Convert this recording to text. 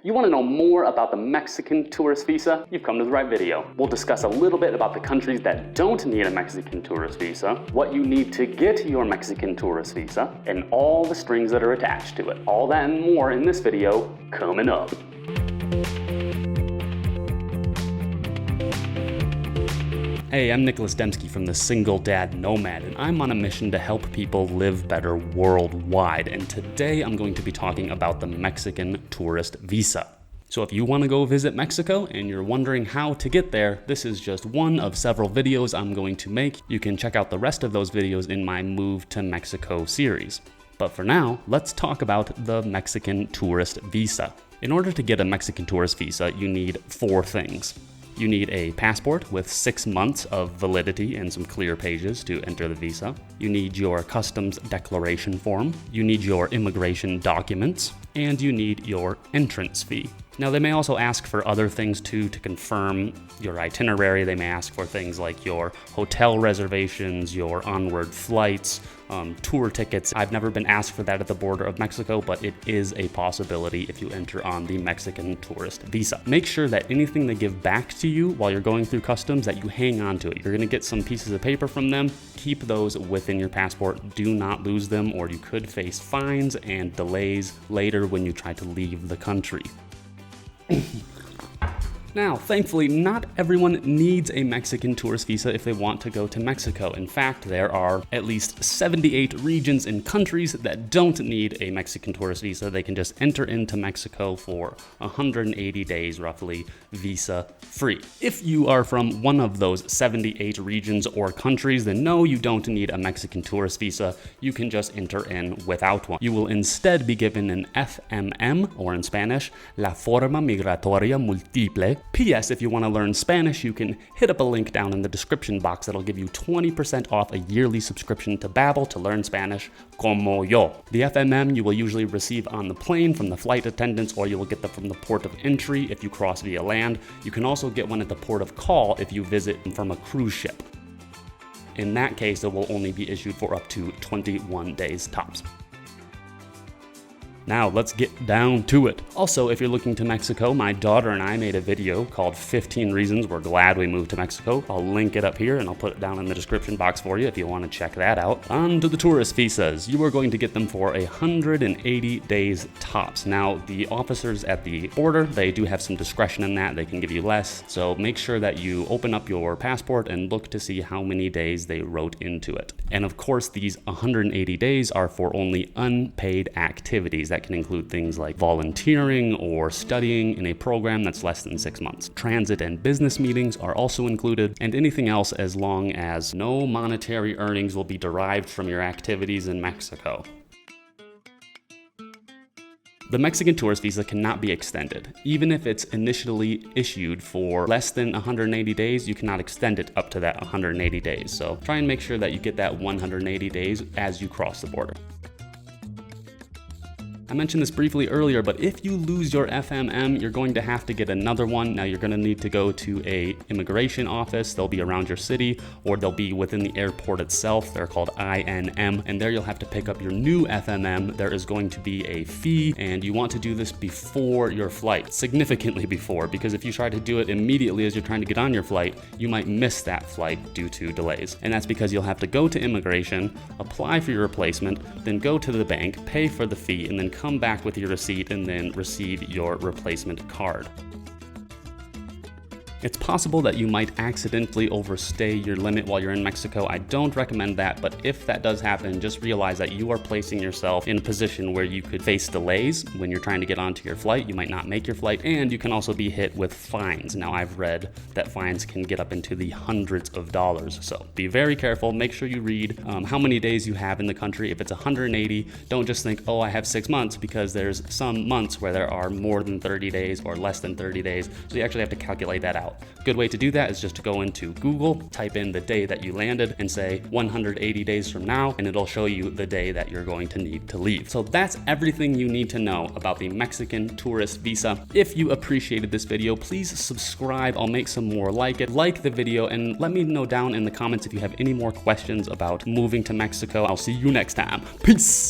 You want to know more about the Mexican tourist visa? You've come to the right video. We'll discuss a little bit about the countries that don't need a Mexican tourist visa, what you need to get your Mexican tourist visa, and all the strings that are attached to it. All that and more in this video coming up. Hey, I'm DEMSKI from the Single Dad Nomad, and I'm on a mission to help people live better worldwide. And today I'm going to be talking about the Mexican tourist visa. So if you want to go visit Mexico and you're wondering how to get there, this is just one of several videos I'm going to make. You can check out the rest of those videos in my Move to Mexico series. But for now, let's talk about the Mexican tourist visa. In order to get a Mexican tourist visa, you need 4 things. You need a passport with 6 months of validity and some clear pages to enter the visa. You need your customs declaration form. You need your immigration documents. And you need your entrance fee. Now, they may also ask for other things too to confirm your itinerary. They may ask for things like your hotel reservations, your onward flights, tour tickets. I've never been asked for that at the border of Mexico, but it is a possibility if you enter on the Mexican tourist visa. Make sure that anything they give back to you while you're going through customs, that you hang on to it. You're gonna get some pieces of paper from them. Keep those within your passport. Do not lose them, or you could face fines and delays later when you try to leave the country. Now, thankfully, not everyone needs a Mexican tourist visa if they want to go to Mexico. In fact, there are at least 78 regions and countries that don't need a Mexican tourist visa. They can just enter into Mexico for 180 days, roughly, visa-free. If you are from one of those 78 regions or countries, then no, you don't need a Mexican tourist visa. You can just enter in without one. You will instead be given an FMM, or in Spanish, La Forma Migratoria Multiple. P.S. If you want to learn Spanish, you can hit up a link down in the description box that'll give you 20% off a yearly subscription to Babbel to learn Spanish, como yo. The FMM you will usually receive on the plane from the flight attendants, or you will get them from the port of entry if you cross via land. You can also get one at the port of call if you visit from a cruise ship. In that case, it will only be issued for up to 21 days tops. Now, let's get down to it. Also, if you're looking to Mexico, my daughter and I made a video called 15 Reasons We're Glad We Moved to Mexico. I'll link it up here and I'll put it down in the description box for you if you want to check that out. On to the tourist visas. You are going to get them for 180 days tops. Now, the officers at the border, they do have some discretion in that. They can give you less. So make sure that you open up your passport and look to see how many days they wrote into it. And of course, these 180 days are for only unpaid activities. That can include things like volunteering or studying in a program that's less than 6 months. Transit and business meetings are also included, and anything else as long as no monetary earnings will be derived from your activities in Mexico. The Mexican tourist visa cannot be extended. Even if it's initially issued for less than 180 days, you cannot extend it up to that 180 days. So try and make sure that you get that 180 days as you cross the border. I mentioned this briefly earlier, but if you lose your FMM, you're going to have to get another one. Now, you're going to need to go to a immigration office. They'll be around your city, or they'll be within the airport itself. They're called INM, and there you'll have to pick up your new FMM. There is going to be a fee, and you want to do this before your flight, significantly before, because if you try to do it immediately as you're trying to get on your flight, you might miss that flight due to delays. And that's because you'll have to go to immigration, apply for your replacement, then go to the bank, pay for the fee, and then come back with your receipt and then receive your replacement card. It's possible that you might accidentally overstay your limit while you're in Mexico. I don't recommend that, but if that does happen, just realize that you are placing yourself in a position where you could face delays when you're trying to get onto your flight. You might not make your flight, and you can also be hit with fines. Now, I've read that fines can get up into the hundreds of dollars, so be very careful. Make sure you read how many days you have in the country. If it's 180, don't just think, oh, I have 6 months, because there's some months where there are more than 30 days or less than 30 days, so you actually have to calculate that out. Good way to do that is just to go into Google, type in the day that you landed, and say 180 days from now, and it'll show you the day that you're going to need to leave. So that's everything you need to know about the Mexican tourist visa. If you appreciated this video, please subscribe. I'll make some more like it. Like the video, and let me know down in the comments if you have any more questions about moving to Mexico. I'll see you next time. Peace!